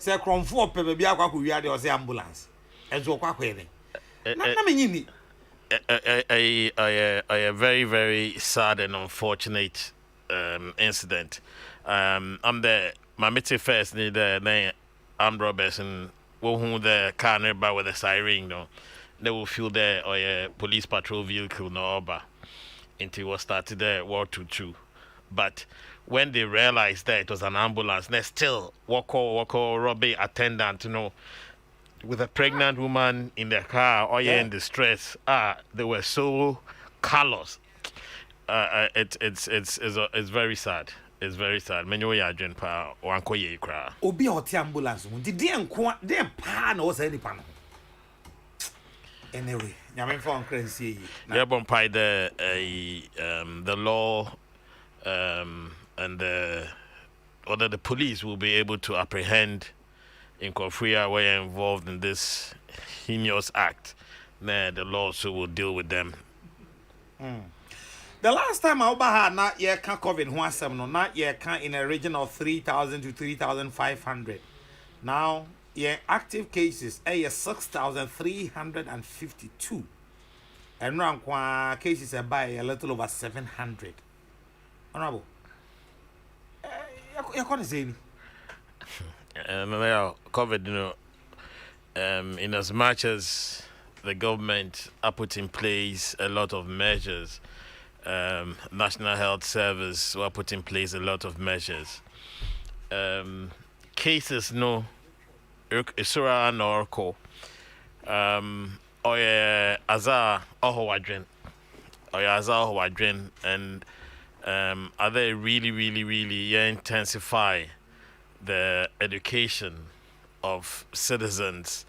say cromfo pe be akwa ko wi ade o say ambulance enzo kwa kwere na me nyini a very, very sad and unfortunate incident. I'm there. My meeting first need the armed robbers and who the car nearby with the siren. No, they will feel there or a police patrol vehicle no over until was started there war to two. But when they realized that it was an ambulance, they still walk robbery attendant, with a pregnant woman in their car or in distress. They were so callous. It's very sad. It's very sad. Menyo ya adwen pa wanko ye kra. Obi hoti ambulance mu. Di enko de pa na wo say nipa no. Anyway, nyame fa on crancy yi. Yeah, bon pai the law and whether the police will be able to apprehend in Korea were involved in this heinous act. Nah, the law also will deal with them. The last time I had not yet can COVID not yet can in a region of 3,000 to 3,500. Now, active cases 6,352. And rank cases are by a little over 700. Honorable, you're going to say COVID, in as much as the government are put in place a lot of measures, National Health Service were put in place a lot of measures. Cases no, isura no orko. Oye azar ohowadren, and are they really intensify the education of citizens,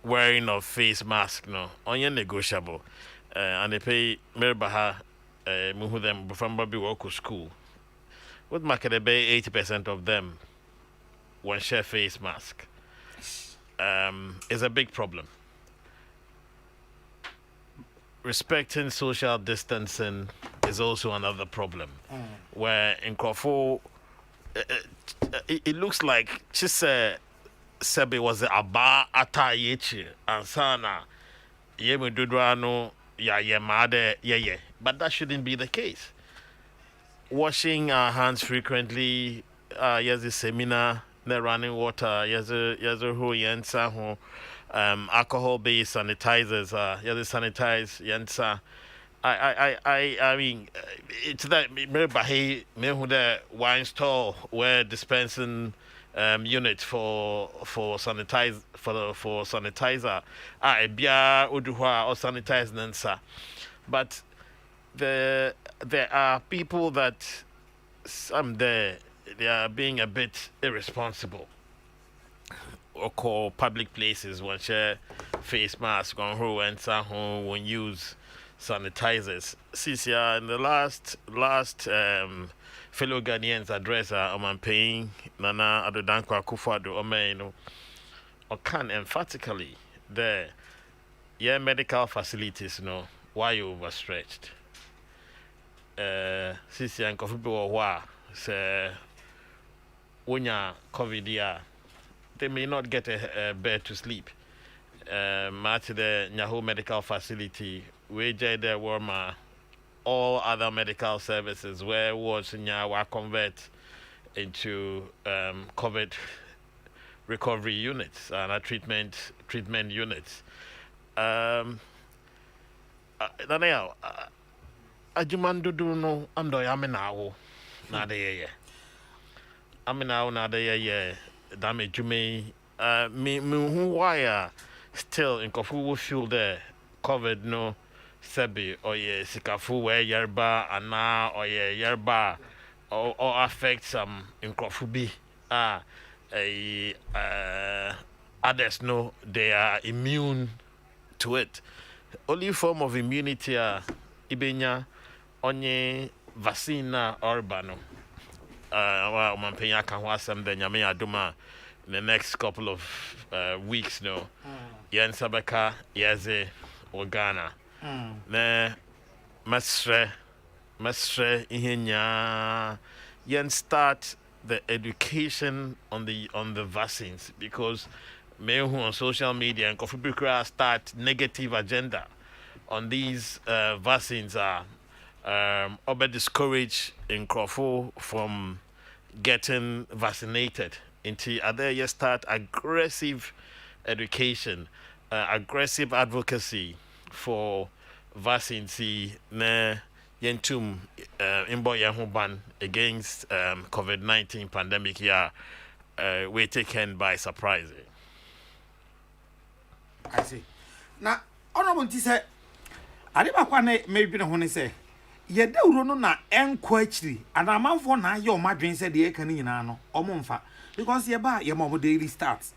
wearing of face mask no only negotiable, and they pay merbaha muhu them from baby work school. What market they pay 80% of them when share face mask is a big problem. Respecting social distancing is also another problem. Where in Kokrokoo, it looks like she said Sebi was a bar atayechi and sana yemi dudrano ya yemade ye. But that shouldn't be the case. Washing our hands frequently, yes, the seminar, the running water, yes, who yensa who alcohol-based sanitizers, yes, sanitize yensa. I mean, it's that me who the wine store where dispensing unit for sanitizer. Bia uduha or sanitize nansa. But there are people that they are being a bit irresponsible. Or call public places when share face mask on who and who when use sanitizers. Sisia in the last fellow Ghanaians address I'm paying Nana Adodankwa Akufo-Addo Omeno or can emphatically there medical facilities why you overstretched. Sisia and Kofi Wa say Unya COVID they may not get a bed to sleep. Match the Nyaho medical facility, where there were all other medical services where wards were convert into COVID recovery units and treatment units. Daniel, Ajumandudu no ando yaminawo na de ye. Aminawo na de ye. Damage me who why still in Kofu feel the COVID no sebi or ye sikafu where yerba and now or ye yerba or affect some in Kofu be others know they are immune to it. Only form of immunity ibenya onye vaccine urbano. In the next couple of weeks, Yen Sabaka, Yaze, or Ghana. Mastre, Ihenya, Yen start the education on the vaccines, because men who on social media and coffee start negative agenda on these vaccines are over discourage in Crawford from getting vaccinated. Until other you start aggressive education, aggressive advocacy for vaccines na yentum imbo yahu ban against COVID-19 pandemic here we taken by surprise. I see. Now, honorable say, I never want maybe no one say. Ye de uro no na enko akiri and amanfo na ye o madwen say de eka ni nyina no omomfa because ye ba ye mo daily stats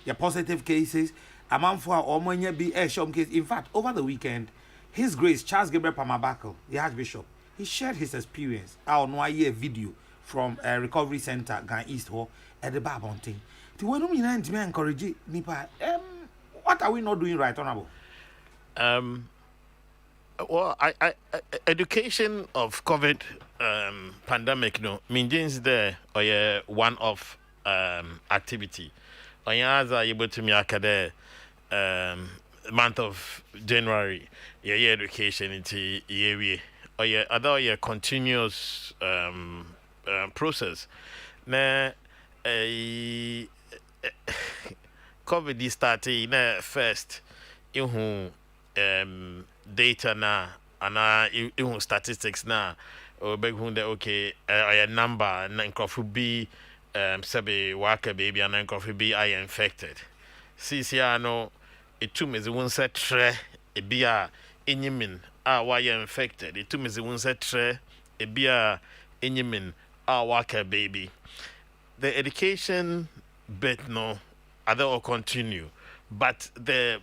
your positive cases amanfo a omanya bi shom case. In fact, over the weekend His Grace Charles Gabriel Pamabako, the Archbishop, he shared his experience out no a video from a recovery center Gan East Hall at the Babonting. To when we encourage nipa what are we not doing right, honorable? Well, I education of COVID pandemic, means there or one of activity. On as I able to me academic month of January, yeah, education into year or other continuous process. Now, COVID started first in data na ana statistics na or beg who okay a number na coffee be sabe waka baby and coffee be I infected. CCR no it too me one set tre e bia enyimin why infected. It too me one set tre e bia enyimin waka baby. The education bit no other will continue. But the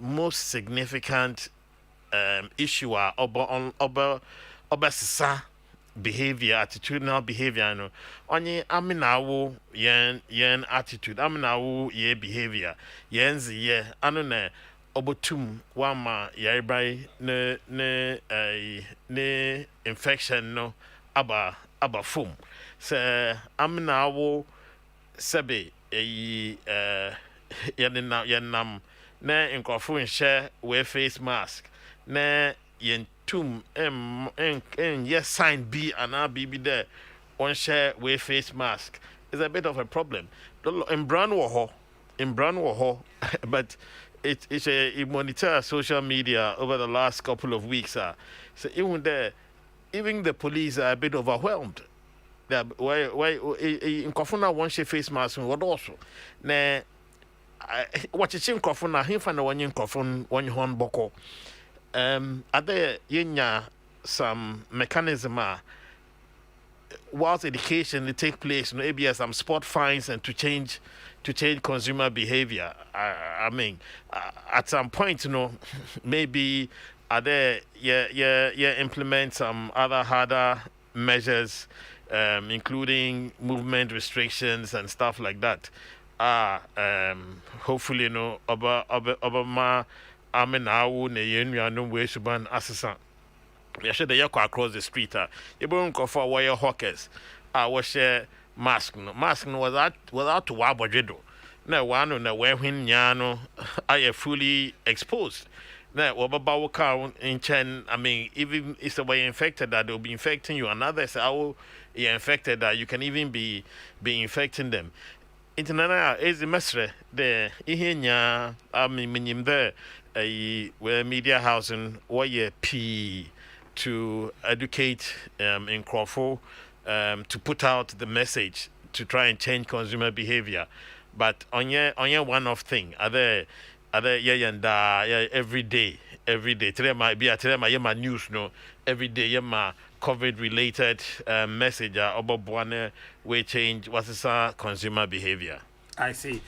most significant issue are over behavior, attitudinal behavior. No, only aminawo yen attitude, aminawo ye behavior, yenzi ye anone obotum wama yaribai ne infection no aba fum. Se aminawo sebe yenam na nkɔfo nhyɛ wear face mask na yentum yes sign B and B there on share wear face mask is a bit of a problem. In brand war but it's a monitor social media over the last couple of weeks so even the police are a bit overwhelmed. Why in Kofuna one share face mask what also na what you think of na him fan one microphone one horn boko other yenya some mechanism whilst education take place maybe some sport fines and to change consumer behavior. I mean at some point maybe are there implement some other harder measures including movement restrictions and stuff like that. Hopefully Obama amenawu ne yenua no we suban asesa. We should the across the street you won't go for wire hawkers was share mask no was out to wabodredo. Na one na we when yano I fully exposed. Na wababa car in chen I mean even if the way infected that they'll be infecting you and others you're infected that you can even be infecting them. International is the mestre the ihenya minim there where media housing why P to educate in Crawford to put out the message to try and change consumer behavior. But on your one-off thing, other every day. Today might be my news no every day my COVID related message about one way change what's consumer behavior. I see.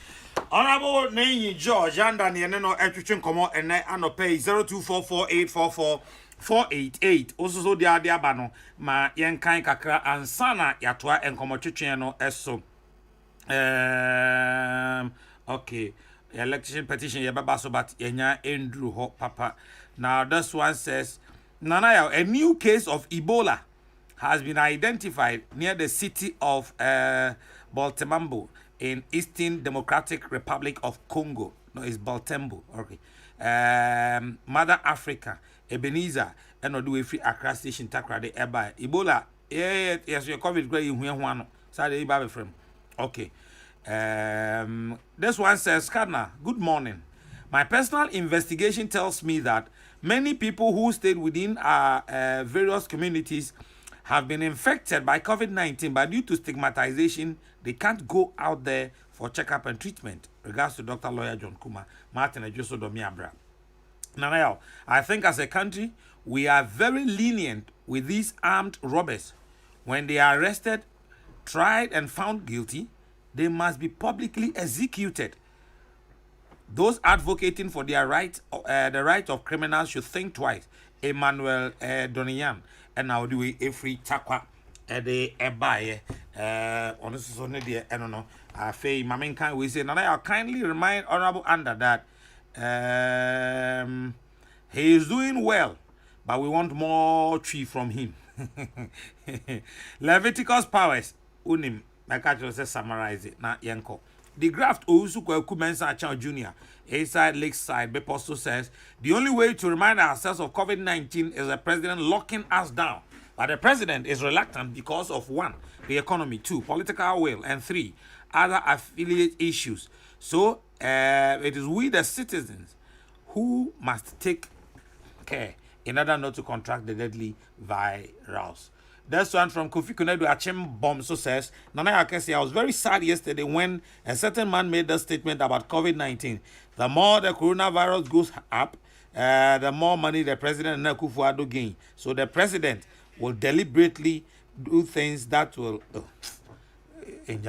Honorable Name George and Daniel no etwetwe komo ene anope 0244844488 also so dia aba no ma yenkan kakra ansana yatoa enkomo twetwe no eso okay election petition yebaba so but yenya endru ho papa. Now this one says Nana, a new case of Ebola has been identified near the city of Baltemambo in Eastern Democratic Republic of Congo. No, it's Baltembo. Okay. Mother Africa, Ebenezer, and no do free Accra Station Takra de Eba. Ebola, yes, your COVID grade in one. Sorry, Baby from. Okay. This one says, Skadna, good morning. My personal investigation tells me that many people who stayed within our various communities have been infected by COVID-19, but due to stigmatization, they can't go out there for checkup and treatment. Regards to Dr. Lawyer John Kuma, Martin Ejoso Domiabra. Now, I think as a country, we are very lenient with these armed robbers. When they are arrested, tried, and found guilty, they must be publicly executed. Those advocating for their right, the right of criminals should think twice. Emmanuel Doniyan and now do a free takwa the ebaye honestly on the I don't know. I say Mamin can we say now I kindly remind Honorable Under that he is doing well, but we want more tree from him. Leviticus powers unim. Like I just summarize it now, Yanko. The graft Ousuko Kumensa Chan Jr. Inside Lakeside Beposto says the only way to remind ourselves of COVID-19 is the president locking us down. But the president is reluctant because of 1, the economy, 2, political will, and 3, other affiliate issues. So it is we the citizens who must take care in order not to contract the deadly virus. This one from Kofi Kunedu Achim Bomso says, Nana Akesi, I was very sad yesterday when a certain man made the statement about COVID-19. The more the coronavirus goes up, the more money the president and Kufuado gain. So the president will deliberately do things that will... Good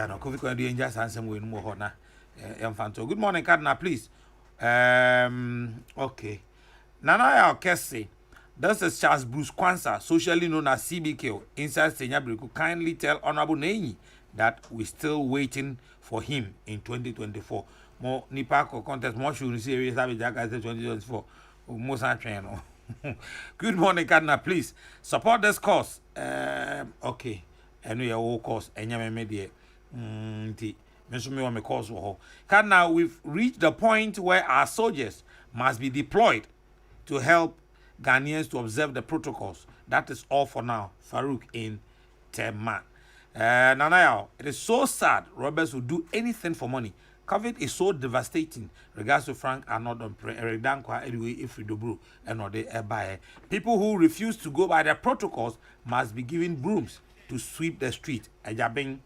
morning, Cardinal, please. Okay. Nana Akesi. This is Charles Bruce Kwanzaa, socially known as CBK, inside Senyabriku. Kindly tell Honorable Nenyi that we're still waiting for him in 2024. More Nipako contest, more should receive 2024. Most channel. Good morning, Cardinal. Please support this cause. Okay. And we are all cause. And you media. Cardinal, we've reached the point where our soldiers must be deployed to help Ghanaians to observe the protocols. That is all for now. Farouk in Tema. Nanayao, it is so sad robbers will do anything for money. COVID is so devastating. Regards to Frank Arnold anyway, if we do and or they buy. People who refuse to go by the protocols must be given brooms to sweep the street. Ajabing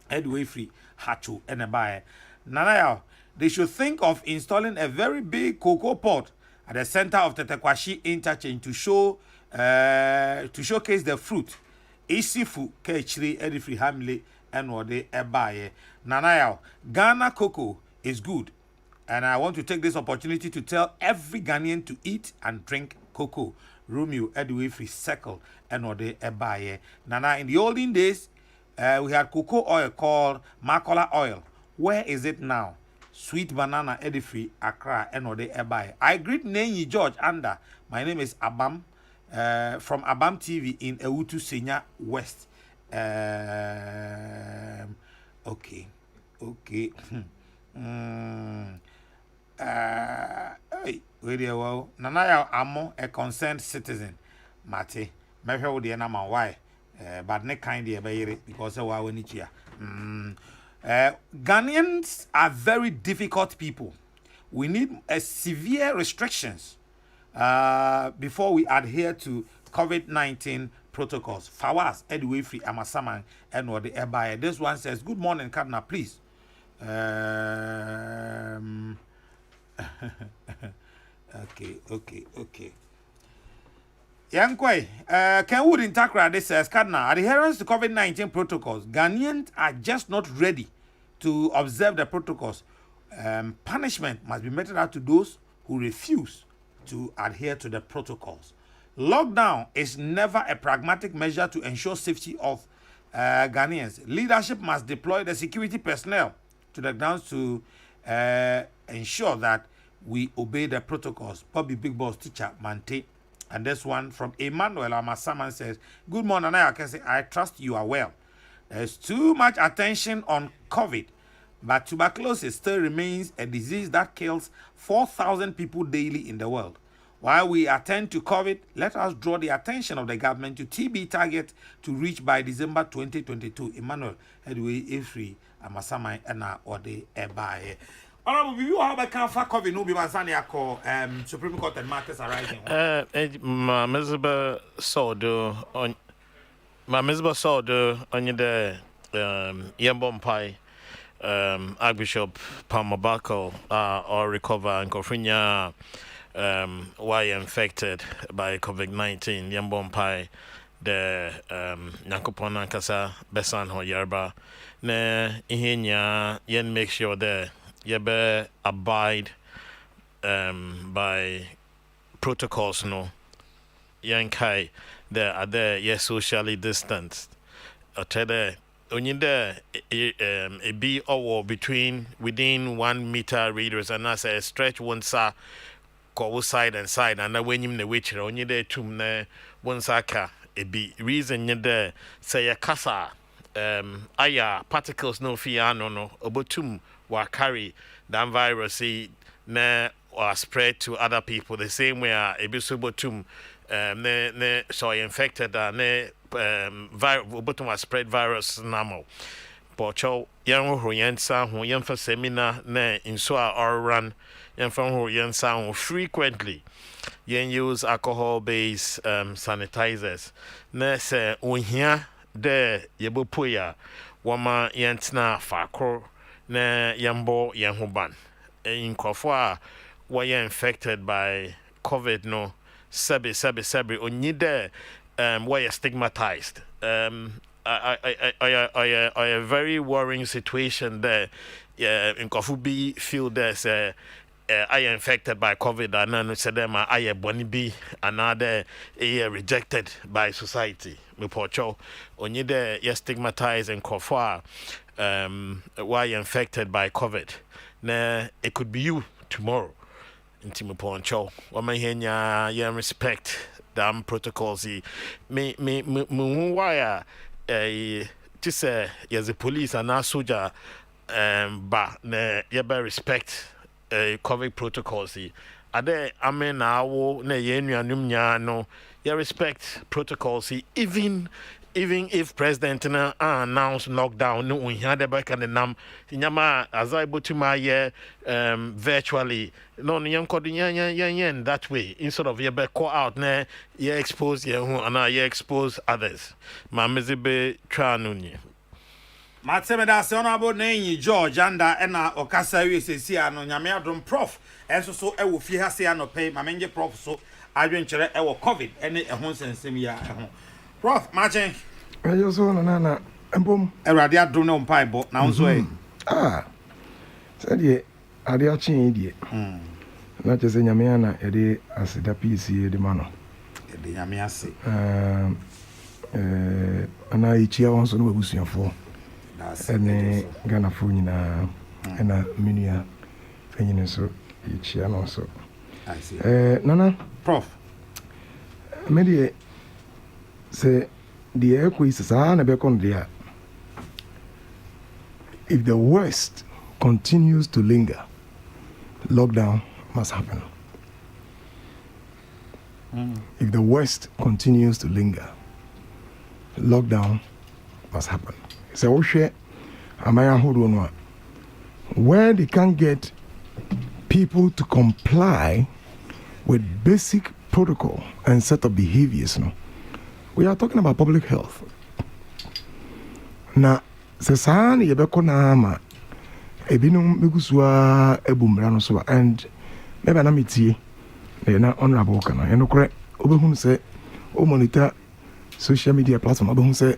Edway free Hachu and a buyer. Nanayao, they should think of installing a very big cocoa pot at the center of the Tetekwashi interchange to showcase the fruit. Isifu kechri edifri hamle and what they ebaye. Nanayao, Ghana cocoa is good, and I want to take this opportunity to tell every Ghanaian to eat and drink cocoa. Romeo edifri circle and what they ebaye. Nana, in the olden days, we had cocoa oil called Makola oil. Where is it now? Sweet banana edifri Accra and ode ebai. I greet Nenyi George Anda. My name is Abam from Abam TV in Ewutu Senya West. Okay. Wait there, well. Nanaya Amo, a concerned citizen. Mate, maybe with the number why. But ne kind of because of our nichia. Ghanaians are very difficult people. We need severe restrictions before we adhere to COVID-19 protocols. Fawas, Edway Free, Amasaman, and what the Ebaye. This one says, good morning, Cardinal, please. Okay. Yankwe, Kenwood in Takra, this says, Cardinal, adherence to COVID-19 protocols. Ghanaians are just not ready to observe the protocols. Punishment must be meted out to those who refuse to adhere to the protocols. Lockdown is never a pragmatic measure to ensure safety of Ghanaians. Leadership must deploy the security personnel to the grounds to ensure that we obey the protocols. Bobby Big Boss teacher Mante And this one from Emmanuel Amasaman says, good morning, I trust you are well. There's too much attention on COVID, but tuberculosis still remains a disease that kills 4,000 people daily in the world. While we attend to COVID, let us draw the attention of the government to TB target to reach by December 2022. Emmanuel, anyway, Ifri, Amasaman, and Ode Ebae. Honorable, you have a can for COVID, no be Manzania Supreme Court and matters arising. My Mizba Sodo on my Mizba Sodo on the Yambon Pie, Archbishop Palmabako, or recover and Kofinya. Why infected by COVID-19, Yambon Pai, the Nakopona Kasa, Besan Ho Yerba, ne Ihenya, yen make sure that Yebe abide by protocols, no. Yen Kai, there are there, yes, socially distanced. Otede, only there, a be or between within 1 meter radius, and as a stretch one sa. Go side and side, and when you the witcher on you there to ne one saka it be reason you there say a casa aya particles no fiano no obotum wa carry that virus ne or spread to other people the same way a bisubotum ne so infected ne obotum was spread virus namo Pocho young who yensa who yen for seminar ne in so or run yen from who yen sound frequently yen use alcohol based sanitizers ne se unhia de yebopoya wama yentina fakro ne yambo yen huban in krofo were infected by COVID no sebi only there were stigmatized a very worrying situation there. In Kofubi feel there's I infected by COVID and then said them I bonibi another rejected by society. Me pocho only there stigmatized in Kofa why infected by COVID. Nah, it could be you tomorrow. Intime poncho. Wama henya respect damn protocols. Me why just say yes, the police and now soldier, but ne yeba respect COVID protocols. Are there? I mean, now ne yenu no, you respect protocols. Even if President announced lockdown, no, we had the back and the nam. Inyama as I put to my virtually. No, young yen that way. Instead of you call out, ne, you expose you and you expose others. Ma mizibe tranuni. Matseme da se honorable Nenyi George anda ena okasa wi sesi ano nyame adom prof enso so e wo fie ha se anope ma menje prof so adwenkyere e wo COVID ene e ho nsensem ya e ho. Prof Machen ayo so na empom Erade adom na mpai bo na nso e se die ade a chin die na chese nyame ana ede asida PC de mano ede nyame ase ana ichia wonso no abusuafo ene Ghana fo nyina ena minia fenyine so ichia no so I see nana prof me die se die ekwo isasa na be kon dia if the worst continues to linger, lockdown must happen. If the worst continues to linger, lockdown must happen. So, where they can't get people to comply with basic protocol and set of behaviors, no, we are talking about public health. Now, Sesani Yabekona ebinum megusua ebumra no so and maybe na metie na honorable kana enokre obehun say o monitor social media platform obehun say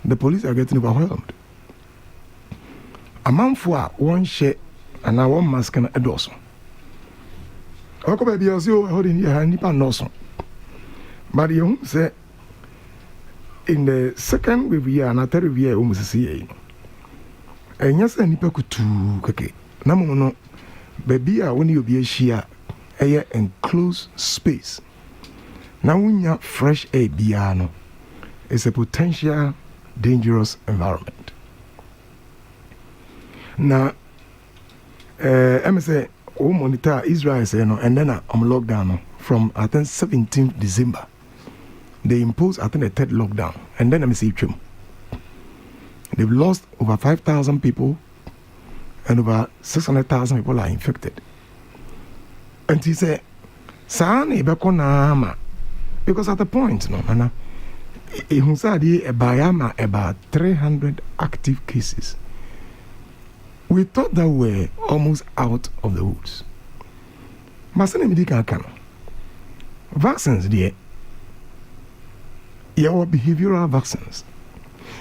the police are getting overwhelmed amanfo a won share ana won mask na edoso okoba bia so holding here nipa no so but you say in the second wave year and third year almost see enyasa nipa kutu keke na mo no baby a woni obi ahia eye enclosed space Now when you fresh air biano, it's a potential dangerous environment. Now, I say, monitor Israel say no, and then I'm locked down from I think 17th December. They imposed I think a third lockdown, and then I'm say they've lost over 5,000 people, and over 600,000 people are infected. And he said, "Sani bekonama," because at the point, no, and about 300 active cases. We thought that we're almost out of the woods. Masane medical can. Vaccines, dear. Your behavioral vaccines.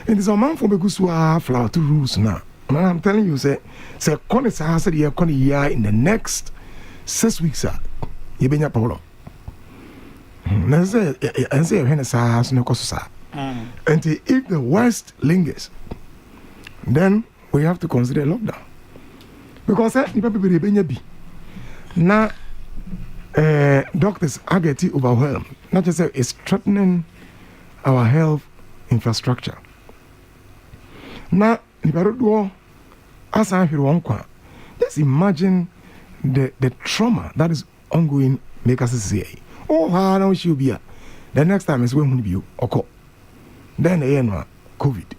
And it's a man for because we are flower to rules now. And I'm telling you, say, in the next 6 weeks, you be your problem. And say, and if the worst lingers, then we have to consider lockdown. Because now doctors are getting overwhelmed. Not just say it's threatening our health infrastructure. Now, just imagine the trauma that is ongoing. Make us say, oh, how long she'll be? The next time is when you occur. Then the end COVID.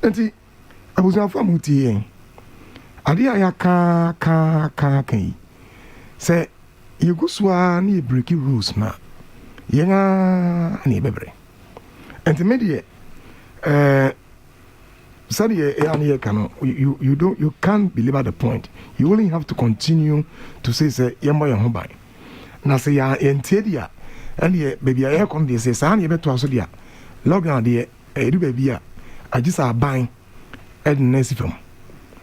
And I was on from Muti. Adia ka say you go swani breaky rules now. Yenga ni bebre. And media you can't belabor the point. You only have to continue to say yambo yan hobai. Na say ya entedia and ye baby air con de say san ye beto aso dia. Lockdown de edu baby a agisa ban ed nesifam.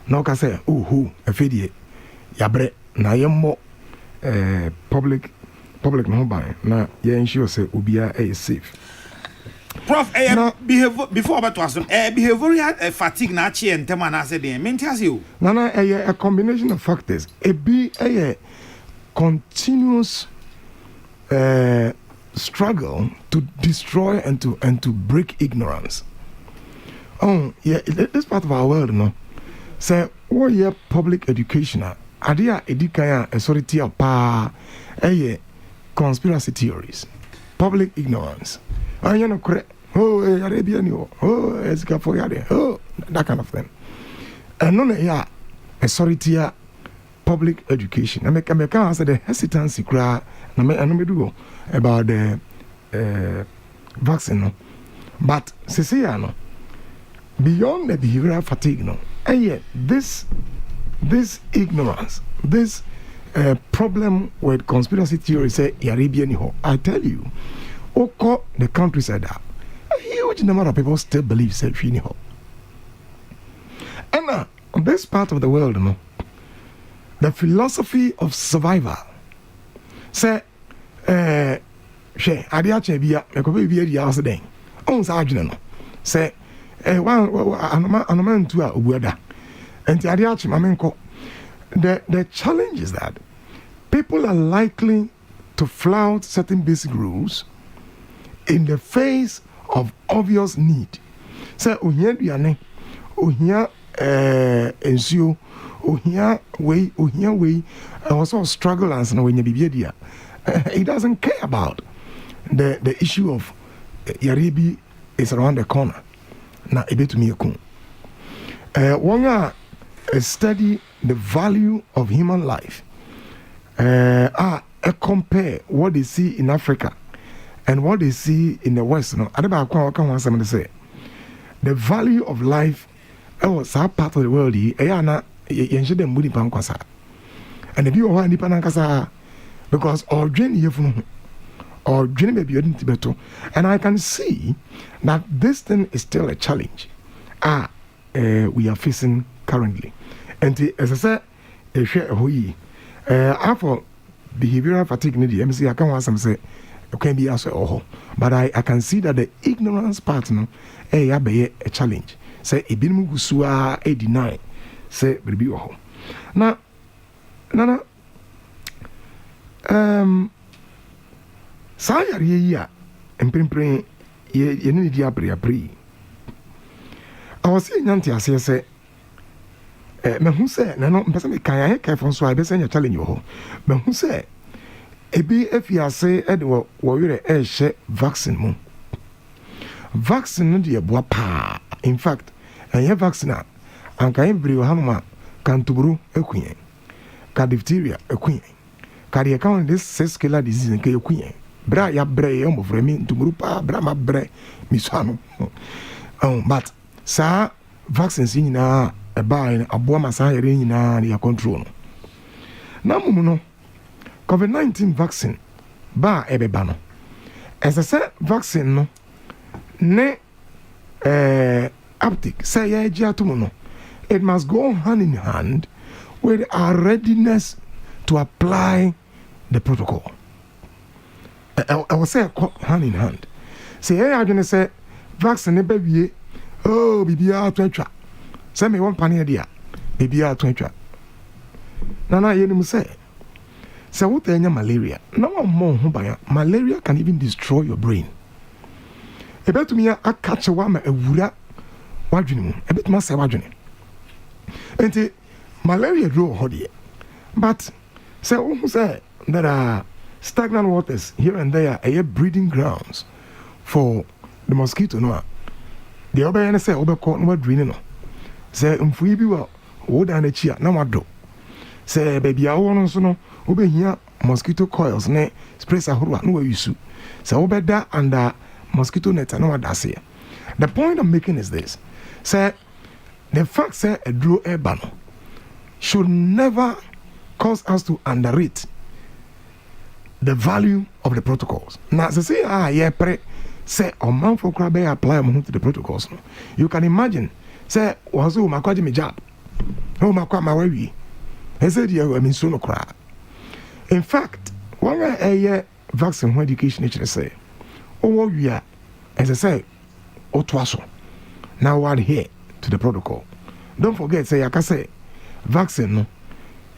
No ka say oh afedie yabre na yammo public no hobai na ye ensure say obia is safe. Prof, before about was behavioral fatigue na chi and tema na say dey maintain you. Nana a combination of factors. A continuous struggle to destroy and to break ignorance. Oh yeah, this part of our world, no. Say what year public education adia edikaya authority of pa conspiracy theories, public ignorance. You know, Arabian, that kind of thing. And none here, authority, public education. I make answer the hesitancy cry. I do about the vaccine. But Cecilia, beyond the behavioral fatigue, this ignorance, this problem with conspiracy theory, say Arabian, I tell you. The countryside, a huge number of people still believe self-uniho. And on this part of the world, the philosophy of survival say, Adiache bia, a copy be a house day. On Sargent, say, one to a weather. And the Adiache Mamenko, the challenge is that people are likely to flout certain basic rules in the face of obvious need. Say, ohia duane, ohia ensure, ohia way, also struggle and when you be there. He doesn't care about the issue of Yaribi is around the corner. Na ebetu miyekun. One study the value of human life. Compare what they see in Africa and what they see in the West. No, the value of life was that part of the world. And if you are independent, because or dream or dream maybe and I can see that this thing is still a challenge. We are facing currently. And as I said, after behavioral fatigue, I can't want some say. Can be as but I can see that the ignorance part be a challenge. Say a binmugusua a deny say baby now saa yare yi a mprempren ye ne di abre awose nyante ase se mehu se na no mpese me kan ya kai fon so a be se nya challenge ho mehu se ebi afiase e de wo were hye vaccine mu vaccine no de boa pa in fact anya vaccine a anka ebri hanuma kan tuburu ekuyen ka diphtheria ekuyen ka de kan this sexual disease nke ekuyen bra ya bre yo mo fremi tuburu pa bra ma bre mi swano but sa vaccines nyina eba aboa masa yare nyina ya control no na mumu no COVID-19 vaccine ba ebeba no esese vaccine no ne uptake say ya jiatumu no it must go hand in hand with our readiness to apply the protocol. I will say hand in hand. Say I gonna say vaccine be oh bibia atwa. Say me one panier dia bibia atwa. Nana yenim say what enya malaria. No one more malaria can even destroy your brain. Ebetumi a catch wa ma ewura wadwene mu. Ebetuma say wadwene. Enti malaria draw hodie. But say who say there are stagnant waters here and there are breeding grounds for the mosquito no. The obey say obeko no wadwene no. Say mfuyi bi wa woda na chi a na wado. Say baby a won so no obehia mosquito coils ne sprays ahoro no wa yusu. Say obeda under mosquito net no wadase. The point I'm making is this. Say the fact say a draw air should never cause us to underrate the value of the protocols. Now, say say a man for crab apply to the protocols. You can imagine, say, was my quadrant job. Oh, my way. I said, I mean, soon cry. In fact, one year vaccine education, say, oh, we are, as I say, oh, twasso. Now, we're here to the protocol. Don't forget, say, I can say, vaccine, no,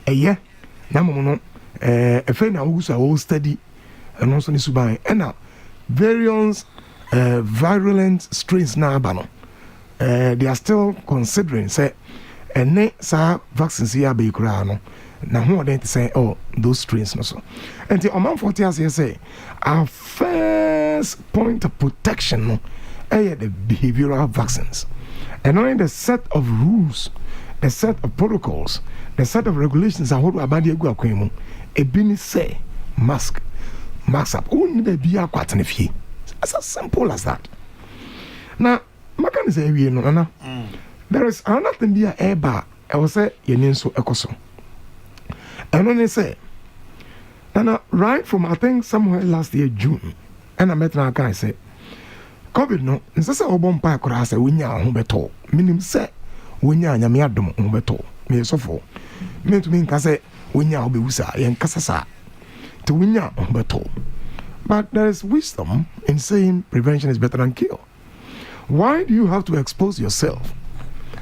a year, no, a friend who's a whole study, and also in Subai, and now variants, virulent strains now, they are still considering, say, and next vaccines here be crano. Now, who are they to say, oh, those strains, no, so. And the amount 40 years, say, our first point of protection, no, the behavioral vaccines. And only the set of rules, the set of protocols, the set of regulations are what about the Guaquemo. A bini say mask up. Only be a quite if it's as simple as that. Now, Macan is a no. There is another thing be a air bar. I will say, you so ecoso. And when they say, and right from I think somewhere last year, June, and I met now, can I say, COVID no, nsa se obon pa akora se wonya ho beto minim se wonya anyame adom ho beto me sofo me to me nka se wonya ho bewusa ye nkasa sa to wonya ho beto. But there is wisdom in saying prevention is better than cure. Why do you have to expose yourself?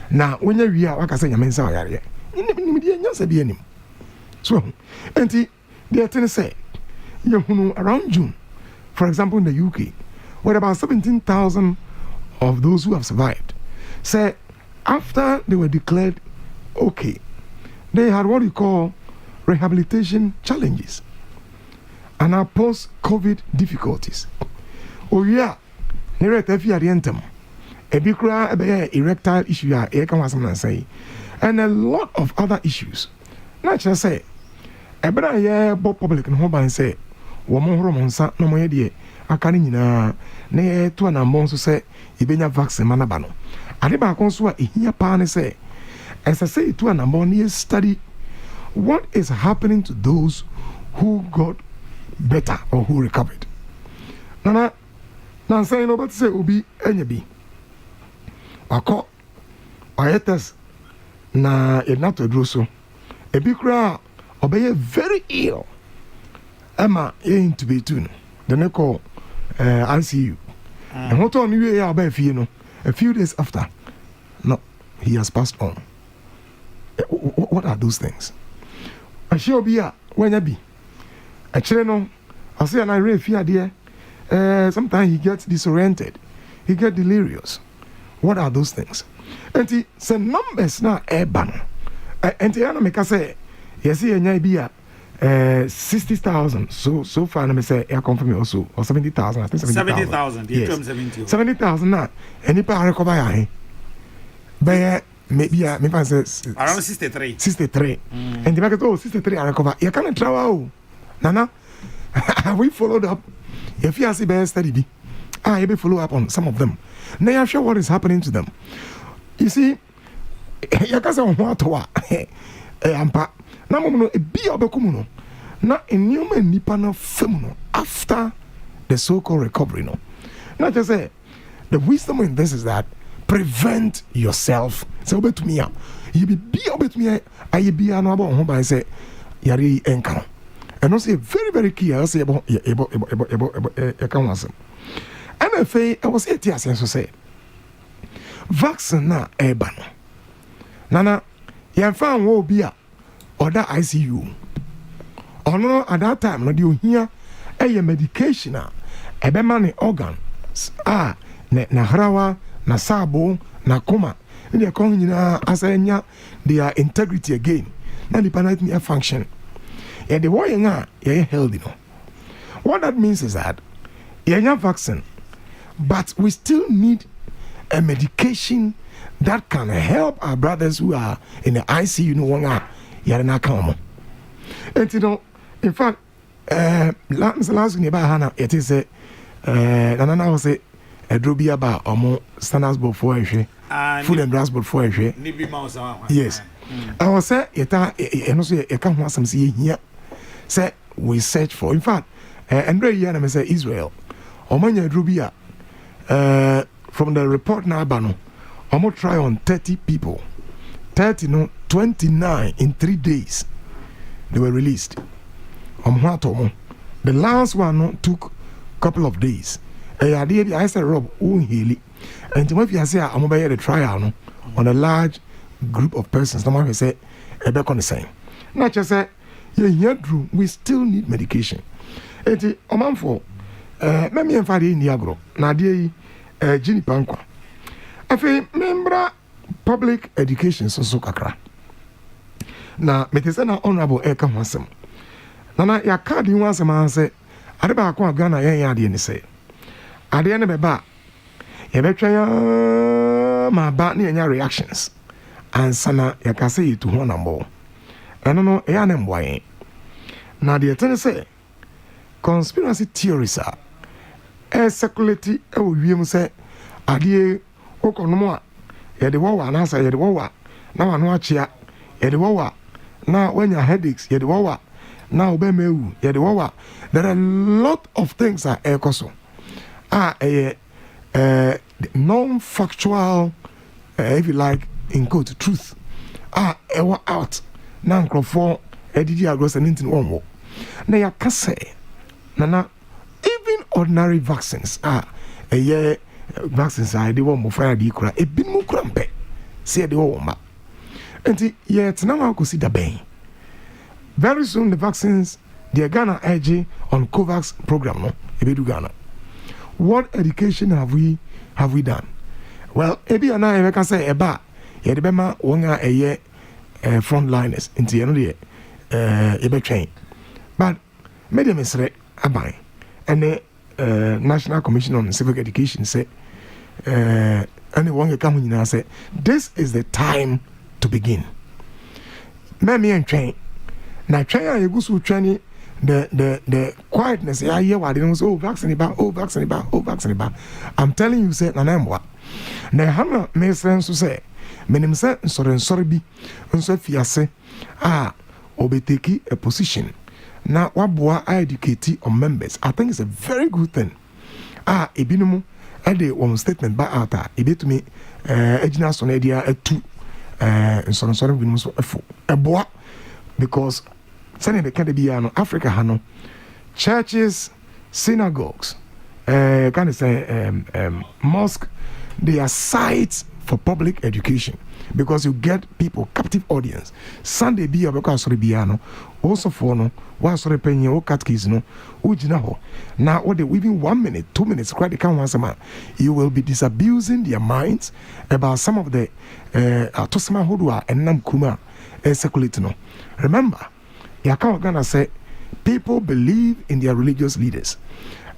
Now when you wi aka se nyame nsa oyare ni de nya se bi anim so enti the thing say you know around June, for example in the UK, where about 17,000 of those who have survived say after they were declared okay, they had what we call rehabilitation challenges and our post-COVID difficulties. Oh yeah, near at every arientum, a big erectile issue, and a lot of other issues. Not just say, a better year, public and home and say, woman romansa no more idea. Akani nyina na to na monso se ibenya vaccine manabano ade ba konso a ehia pa ne se say to na mon study what is happening to those who got better or who recovered. Nana say no but say obi enya bi akọ ayetes na not to do so e bi kra obey very ill ama into be too the neko ICU. And what on you are about a few days after, no, he has passed on. What are those things? I shall be when I be a channel I say, and I really fear there. Sometimes he gets disoriented, he gets delirious. What are those things? And he say numbers now urban. And the make us say, yes, he and be 60,000. So far, let me say, I confirm also, or 70,000. I think 70,000. Yes. 70,000 now. Any power recover. By maybe I say around 63. 63. And the market 63 I recover. You can't travel. Nana, we followed up. If you see best study, you be follow up on some of them. Now you sure what is happening to them. You see, you can say what to what. Ampa. Na mono e bi obekumuno. Na enyoma nipa na femuno after the so-called recovery no. Not just say the wisdom in this is that prevent yourself. So obetumi a you be obetumi aye bia no aba ho ban say yare enka. And also very very key I say ebo can wasem. And I was 8 years so say vaccine na eba no. Nana yɛmfa wo bia other ICU. Or no, at that time, no, you hear a medication, a bemani organ, na harawa, na sabo, na coma. And they're calling as their integrity again. Now the panel function. And the warrior now, you're healthy. What that means is that you're vaccine, but we still need a medication that can help our brothers who are in the ICU. You're not come. And in fact, last year, it is a Nana was a drobia about or standards board for food and brass board for yes. I was say and also a come once some see here. Say we search for. In fact, Andre Yanam say Israel. Omanya drobia from the report now, Bano. I'm going to try on 30 people. 30, no, 29 in 3 days. They were released. The last one no, took a couple of days. I said, Rob, and if you say, I'm going to trial no, on a large group of persons, no say, back on the same. Not just say, Drew, we still need medication. And I'm for, maybe I'm in Niagara, Nadia, Ginny Pankwa. Afi membra public education so kakra na metese na honorable eka hwasem na ya card yin wasem an se ade ba ko Ghana yen ade ni se ade ne beba ye betwa ya ma ba na nya reactions ansana ya ka se yitu ho na mbo eno no ya ne mbo yen na de tene se conspiracy theories are circulate e wo wiem se ade Kokrokoo yede wawa na say yede wawa na wano achia yede wawa na when your headaches yede wawa na obemewu yede wawa. There are a lot of things are ekoso non-factual if you like in quote truth ewa out na nkrofo edidi agros and anything one wo na yakase na even ordinary vaccines vaccines they want more fire di kura e bin mu kura mpe say they want ma enti yet na ma ko si da ben very soon the vaccines the Ghana IG on COVAX program no e be do Ghana. What education have we done? Well ebi ana e ka say eba ye de be ma wonga eye frontliners enti ye no de e be train but media mesre aban and National Commission on Civic Education said, anyone can come say, this is the time to begin. Me and train. Now train you go to training the quietness. I hear what they don't say, vaccine about. I'm telling you, say, Nanamwa. Now, Hama may sense to say, Menim say, sorry, be, and so fiase, obeteki a position. Now, what boy I educate on members, I think it's a very good thing. Ebinumu, I did one statement by Alta, a bit to me, Ejina Sonedia, a two, and so on, a boy, because sending the Caribbean, Africa, Hano, churches, synagogues, can I say, mosque, they are sites for public education, because you get people captive audience. Sunday be abeka sori biano also for no one sori penye o catechism no ujina ho. Now what they within 1 minute 2 minutes credit can once a man, you will be disabusing their minds about some of the atosema hodua and nam kuma circulate no. Remember, Yaka Ghana say people believe in their religious leaders,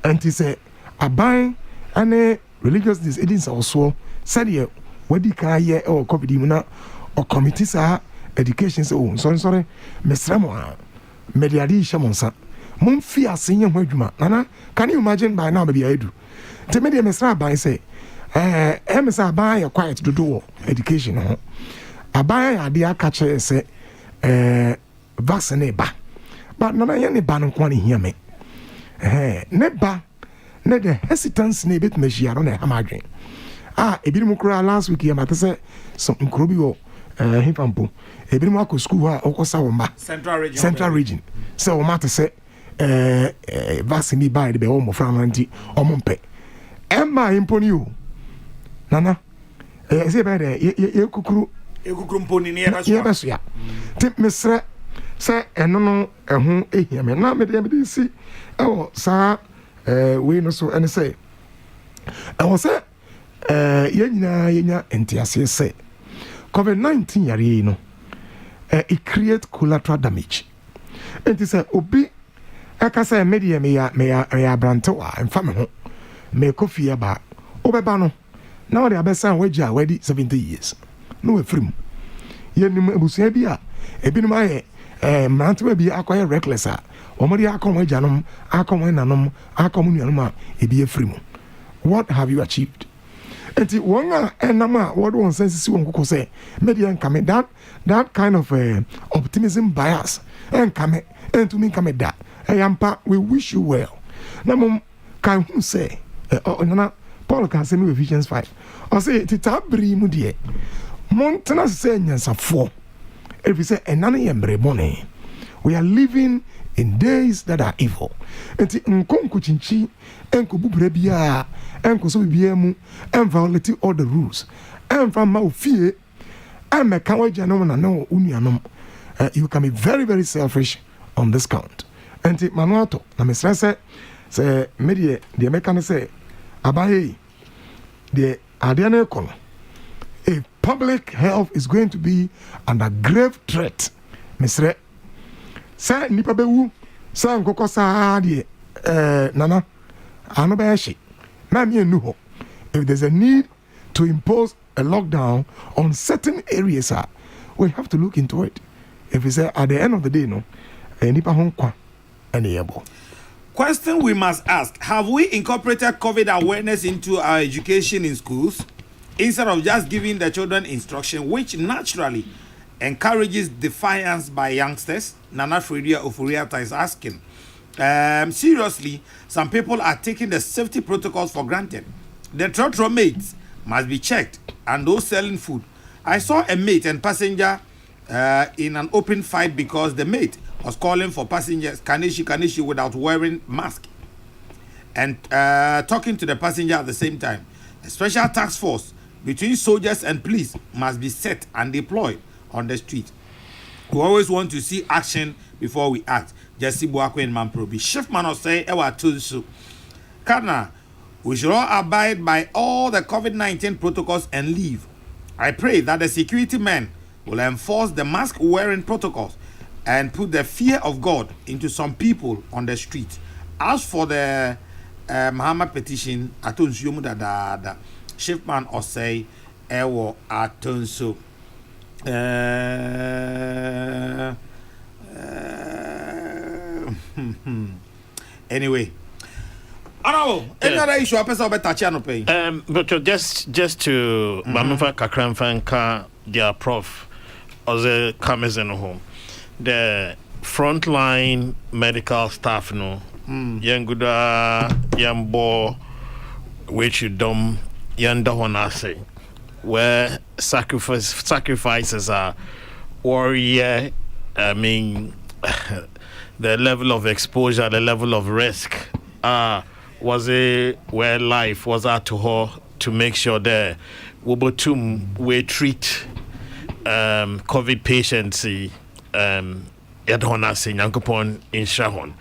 and he say abai and religious leaders it is also said here wadi ka ye or COVID muna or committees are education so sorry mesramo mediadi shamonsa mum fi asenya ho adwuma nana can you imagine by now maybe I do te media mesra ban say emesa ban ya quiet do do education ho aban ya de aka che say vaccine ba but nana ye ne ba no kwa ne hia me ne ba ne the hesitance ne bit machia no na hamadwen ebinim kura last week yamata say some nkrobi wo hipampo ebinim akọ school ha okosa wo ma central region so wo mata say vaccine ba de be wo mo frananti omompe emma imponi o nana say be de ye kukuru mponi ne ya baso ya ti mesre say eno no ehun ehia me na me de si sa we no so ene say say yenya entiase say COVID-19 yare no it create collateral damage. Enti say obi aka say media me ya brante wa emfa me ho me kofi ba obeba no na wo de abesan wagia wadi 70 years no we free yenim abusia bi a ebinim aye mrante wa bi akoye reckless a omori akon wagia nom akon nanom akon nuanom a ebi free. What have you achieved? Enti wonga enama what one sense si wonko say media nkame that kind of optimism bias nkame to me nkame that yampa we wish you well na mom kan hu say nana Paul can say me Ephesians 5 or say titabri mu de montana say nyansafo if you say enana yembre bone we are living in days that are evil. Enti nkonku chinchi enko bubure bia enko so bia mu en violate all the rules en from ma ofie en me kan wagia no na no unuanom. You can be very very selfish on this count. Enti manuato na mesra say media the American say abaye the adiana kono if public health is going to be under grave threat mesra say nipa bewu say nkoko sa de nana ano ba shi na me enu ho if there's a need to impose a lockdown on certain areas we have to look into it. If we say at the end of the day no nipa ho kwa ene yebo. Question we must ask: have we incorporated COVID awareness into our education in schools instead of just giving the children instruction, which naturally encourages defiance by youngsters? Nana Fredia Ofuriata is asking. Seriously, some people are taking the safety protocols for granted. The trotro mates must be checked, and those selling food. I saw a mate and passenger in an open fight because the mate was calling for passengers kanishi without wearing mask and talking to the passenger at the same time. A special task force between soldiers and police must be set and deployed on the street. We always want to see action before we act. Jesse Buakwe and Mamprobi. Shiftman will say, Ewa Tunsu. Kana, we should all abide by all the COVID-19 protocols and leave. I pray that the security men will enforce the mask wearing protocols and put the fear of God into some people on the street. As for the Muhammad petition, Atunsu Mudada, Shiftman will say, Ewa Atunsu. Anyway, any other issue? But just to Mamufa Kakranfanka, their prof, or the Kamezeno home, the frontline medical staff, no, Yanguda, Yambo, which you dumb, Yanda Honase, where sacrifices are warrior. I mean, the level of exposure, the level of risk, was it where life was at to her to make sure that we treat COVID patients yadhona nyankopon in Shahon.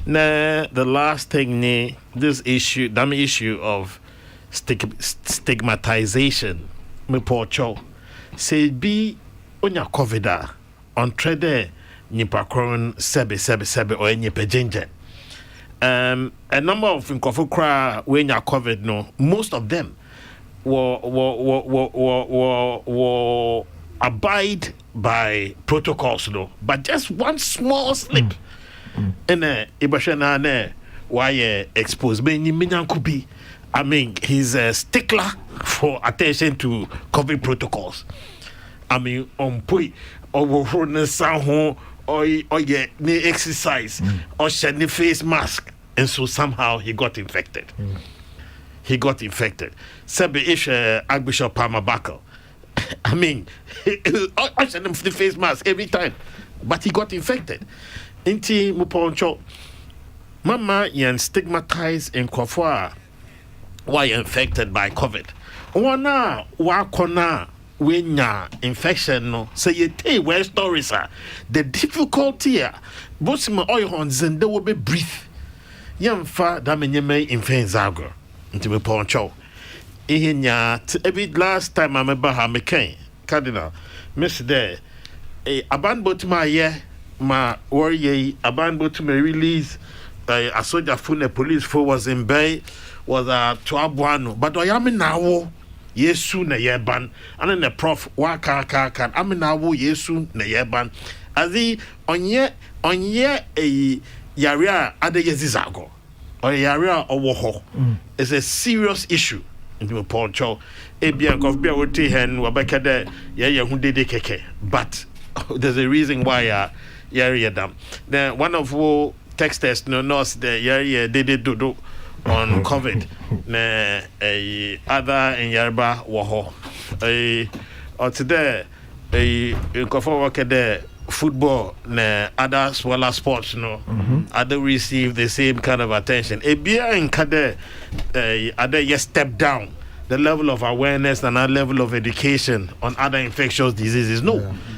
Now the last thing this issue of stigmatization me pocho say be onya COVID on trade nipa kron sebe or nipa ginger. A number of nkofo when you COVID no, most of them were abide by protocols no, but just one small slip and ibashana ne why exposed many could be. I mean, he's a stickler for attention to COVID protocols. I mean, on point or exercise or shed face mask, and so somehow he got infected. Sebe ish Archbishop Palmer Buckle. I mean, I shed him the face mask every time, but he got infected. Inti muponcho, mama yen stigmatized in Kwafwa. Why infected by COVID? Wana wakona wenya infection no. So you tell where stories are. The difficulty here, both my oil horns and they will be brief. Young fa damenyeme infenzago. Into me poncho. Every last time I remember how McCain, Cardinal, Miss there. Aban bot my year, my worry, aban bot my release. A soldier phone, police for was in bay. Was a 12 but I am now yesu na yeban and then the prof waka kan am now yesu na yeban as he onye a yarea ade yezizago or yarea owo is a serious issue into a poncho e bia of bia wote hen wabeka de ye hu dede keke but there's a reason why yarea dam then one of who texters no nurse the yarea dede do on COVID na other in Yarba waho or today nkofo work there football na other smaller sports no other receive the same kind of attention bia in kade other yes step down the level of awareness and our level of education on other infectious diseases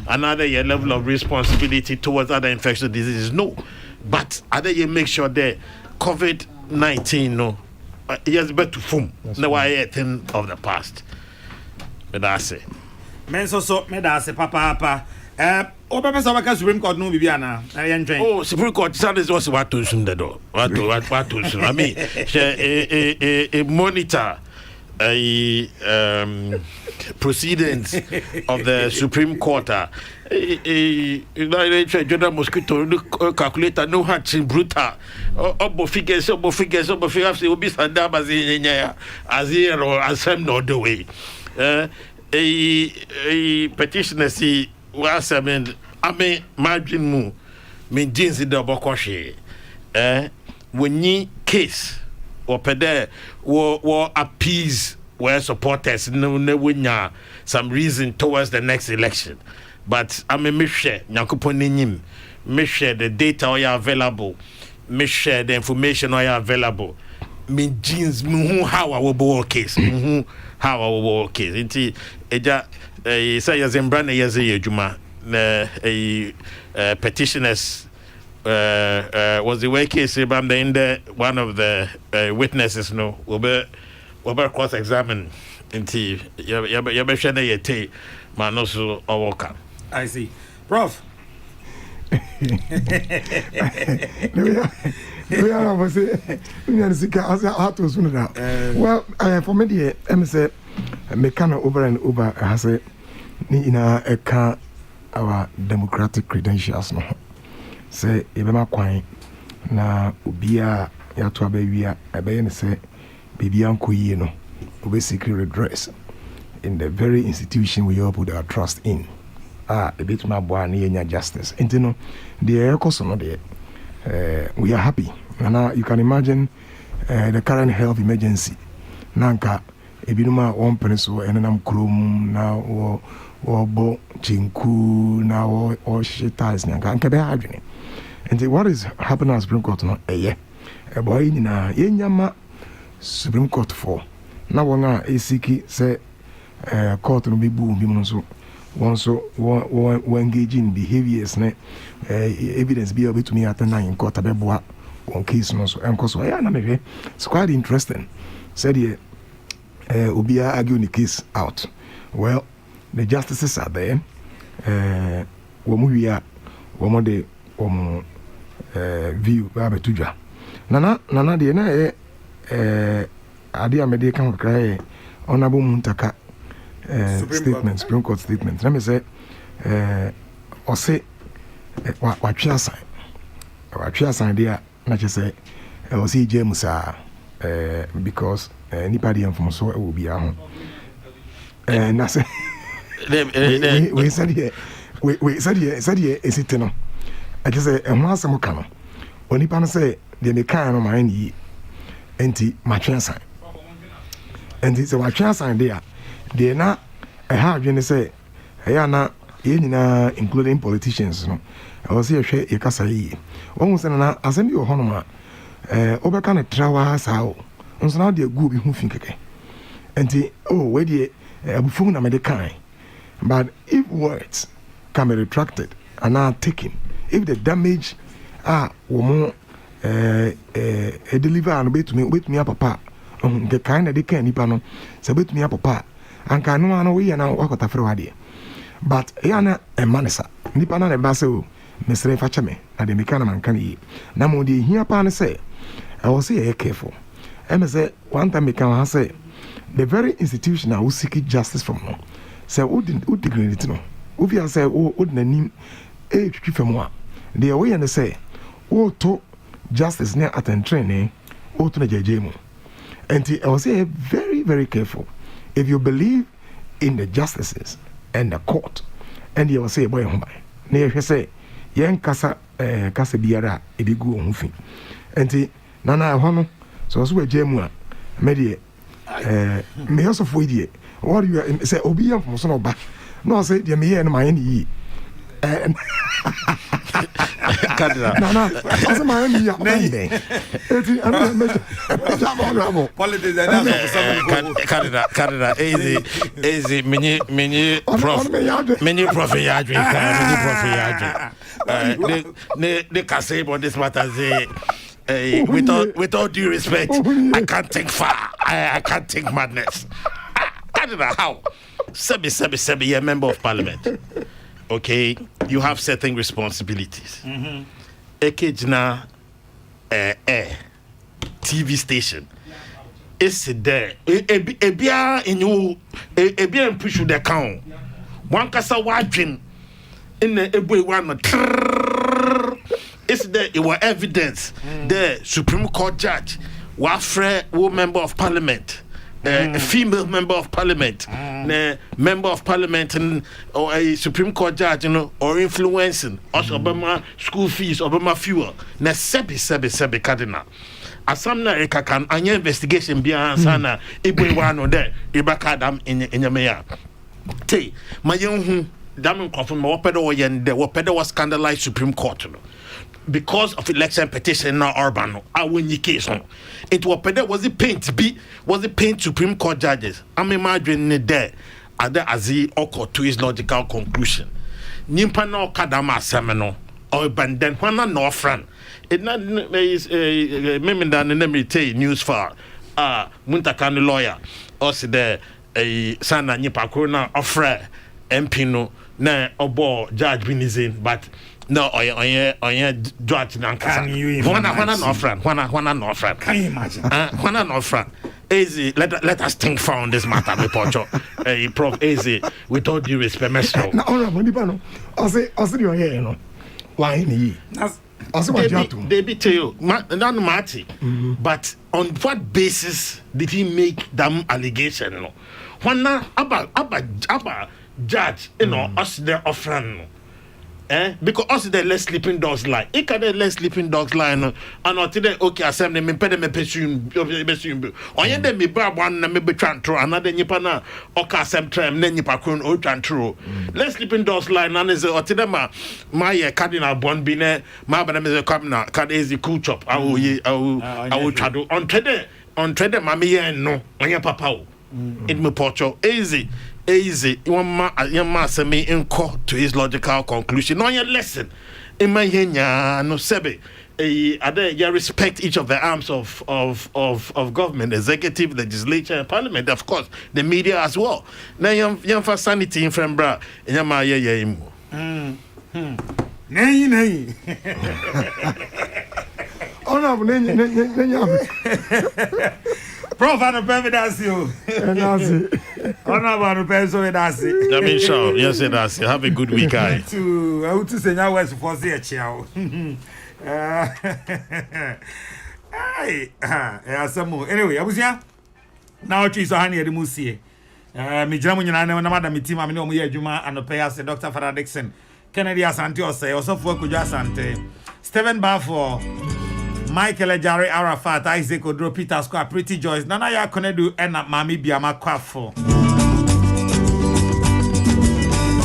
another level of responsibility towards other infectious diseases but other you make sure that COVID-19 no yes better form no why thing of the past but that's it men so me da se papa Obama Sabaka Supreme Court no Bibiana. Oh, Supreme Court Sundays was what to soon the door. What to soon. I mean, a monitor proceedings of the Supreme Court. General mosquito calculator no hatching brutal. Obo figures will be sandab as here or as some no the way. A petitioner see. Was I mean margin mu mean jeans in the bokoshe when ye case or pede war appease where supporters no winya some reason towards the next election but I mean me share nyakopon me share the data or available me share the information or available mean jeans mu how I will bo case how I will bo case inti eja say Zimbabwe yes juma petitioners was the way case in the one of the witnesses no will be cross examine into yabeshane man also owoka. I see prof well for me the say me kind of over and over has a eka our democratic credentials no say ebema kwan na obia ya to abawia ebe ne say bibia nkoyie no obe seek redress in the very institution we all put our trust in ebetuma boa na yenya justice entino the ekoso no de we are happy and you can imagine the current health emergency nanka ebinuma one pencil enenam krom na wo chinku na wo shitas nyanka nke be adwene and what is happening at Supreme Court no boy na yenyama Supreme Court for na wona esiki say court no be bu bi so one so one engage in behaviors ne evidence be able to me at in court abeboa one case no so enko so na me it's quite interesting said here obia argue the case out. Well, the justices are there womu wia womo de womo view ba betudwa nana de na ade amede kan kra honorable Muntaka Supreme Court statement. Let me say, or say, what you sign there, not just say, or see James, because anybody from so it will be a home. And I say, we said here, we said here, is it no? I just say, and once I'm coming, when you pan say, they may kind of mind ye, and my chance sign. And it's a watch sign there. They na have you say na including politicians no I was here share yakasa yi almost na asem bi ohonoma obeka na trawa sao nso na de gu bi hu fin keke enti we dey abufu na me de kan but if words can be retracted and are taken if the damage womo deliver and betumi papa the kind of they can nipa no se betumi papa anka no ana we na wakota fere wade but yana e manesa nipa na ba se o mesre fa cheme na de meka na manka ni na mo de hia pa ne se I was say careful and say one time meka ha say the very institution who seek justice from no say who dignity no who via say who nanim e twitwi fam a de we na say who to justice near attend training who to na jeje mu and I was say very very careful. If you believe in the justices and the court, and you will say, boy, near say, young Casa Biara, a big go on fin. And Nana Hono, so as we Jamua, Media, may also for idiot. What you say, Obiam from Sonoba. No, say, dear me and my ye. And no, as my enemy, Canada, easy, many prof, they can say about this matter, without due respect, I can't think far, I can't think madness. Canada, how? Sebi, you're a member of parliament. Okay, you have certain responsibilities. Ekejna TV station. It's there. Ebia in you ebia push the count. One kasa watching in the ebwe one. It's there. It was evidence. The Supreme Court judge, wo member of parliament. A female member of parliament, member of parliament, or a Supreme Court judge, or influencing, also Obama school fees, Obama fuel. Na sebi cardinal. Asamna eka kan anya investigation bia sana ibu wano there ibaka dam in meya. Te mayenhu dam confirm wopedo yen there wopedo was scandalized Supreme Court. Because of election petition now urban I win the case on it was it paint Supreme Court judges I'm imagining there other as he occur to his logical conclusion nimpa na okadama semeno or banden wana no friend it not is meme dan na tell news for Muntaka lawyer or say there a sana nipa ko na offer MP no na obo judge binizin but no, I judge Nankasa. Wana no friend. Wana no friend. Can you imagine? Wana no friend. Easy. Let us think on this matter, Pocho. Prof. Easy. With all due respect, Mr. Now, when you know, I say you here, no. Why ni? They be tell you, not Marty. But on what basis did he make that allegation? No. Wana about judge, us there offering. Because us the less sleeping dogs lie. It can the less sleeping dogs lie and not today okay assembly me pede me pesun on ye dem me bra one na me be twantro another nipa na oka asem tram na nipa kron o twantro less sleeping dogs lie na is o today my cardinal born bi na ma ba na me come na card is the cool chop I will twado on today on trade mami no on your papa. It me porcho easy. One ma say me inco to his logical conclusion. No your lesson. In my henya no sebe. You respect each of the arms of government, executive, legislature, and parliament. Of course, the media as well. Now you for sanity in Frembra. Nay. Prof, I don't pay that's you. Honorable Penso, that's it. Jamin Shaw, yes, that's it. Have a good week, I. To say now, West for the chow. Hey, some more. Anyway, I was here. Now, she's a honey at the Musie. Me German, and I know Madame Team, I know me, Juma, and the payers, Dr. Farah Dixon, Kennedy Asante, or say, also for Kujasante, Stephen Barfor, Michael Ejari Arafat, Isaac Odro, Peter Square, Pretty Joyce, Nana ya Konedu, and Mami Biama Kwafo.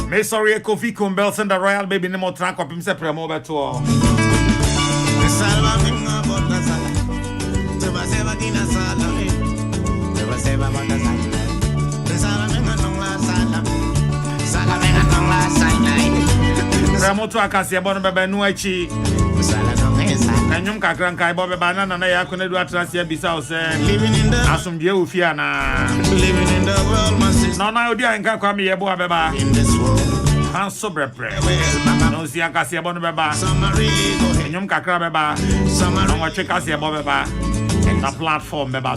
May sorry, Kofi Kumbel send the Royal Baby Nemo Trank of himself, Premo to all. Ramoto Akasia Bonaba Nuachi Kanyum Kakrankai Bobby Banana and I couldn't do a transia Bissau said living in the Asum Fiana living in the world must no now dear and Kakami Ebo Baba in this world. And so brave. No see Akasia Bonaba Kanyum Kakra Baba some are what check Asia Bobaba the platform Baba.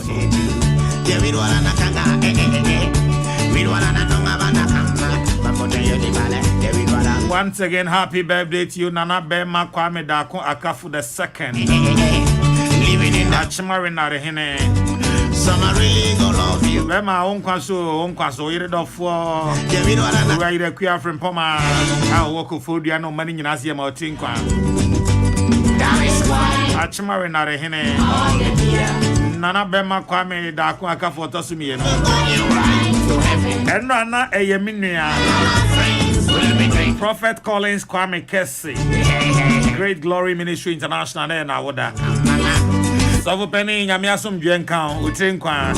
Once again, happy birthday to you, Nana Bema Kwame Dako Akafu the second. Living in Achimari Narehene. Some are really gonna love you. Bema Onkwaso, you're the four. Where you're queer from Poma. I'll walk of food, you know, money in Asia Motinkwa. Achimari Narehene. Nana Bema Kwame Dako Akafu Tosumi. And Nana Eyeminia. Prophet Collins Kwame Kessi, Great Glory Ministry International, and Awoda. So, Penny, Yamiasum Jenkan, Utinkwa,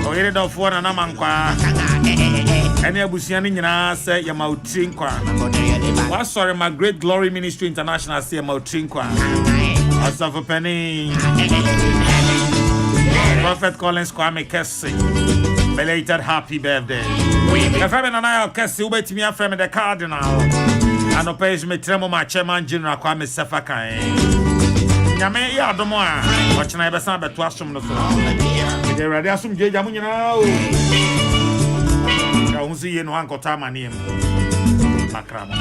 Oyed of one and Amankwa, and Yabusianina say Yamautrinkwa. What's sorry, my Great Glory Ministry International say Yamautrinkwa. Also, Penny, Prophet Collins Kwame Kessi. Belated happy birthday. The family and I are Kessi, wait me a friend the Cardinal. And the page me tremo my chairman General Kwame Sefaka. Yame ya domoa. Watching I besan be twasum no so. The radiasum je jamu nyina o. Ya unsi ye no ankota manem. Makramo.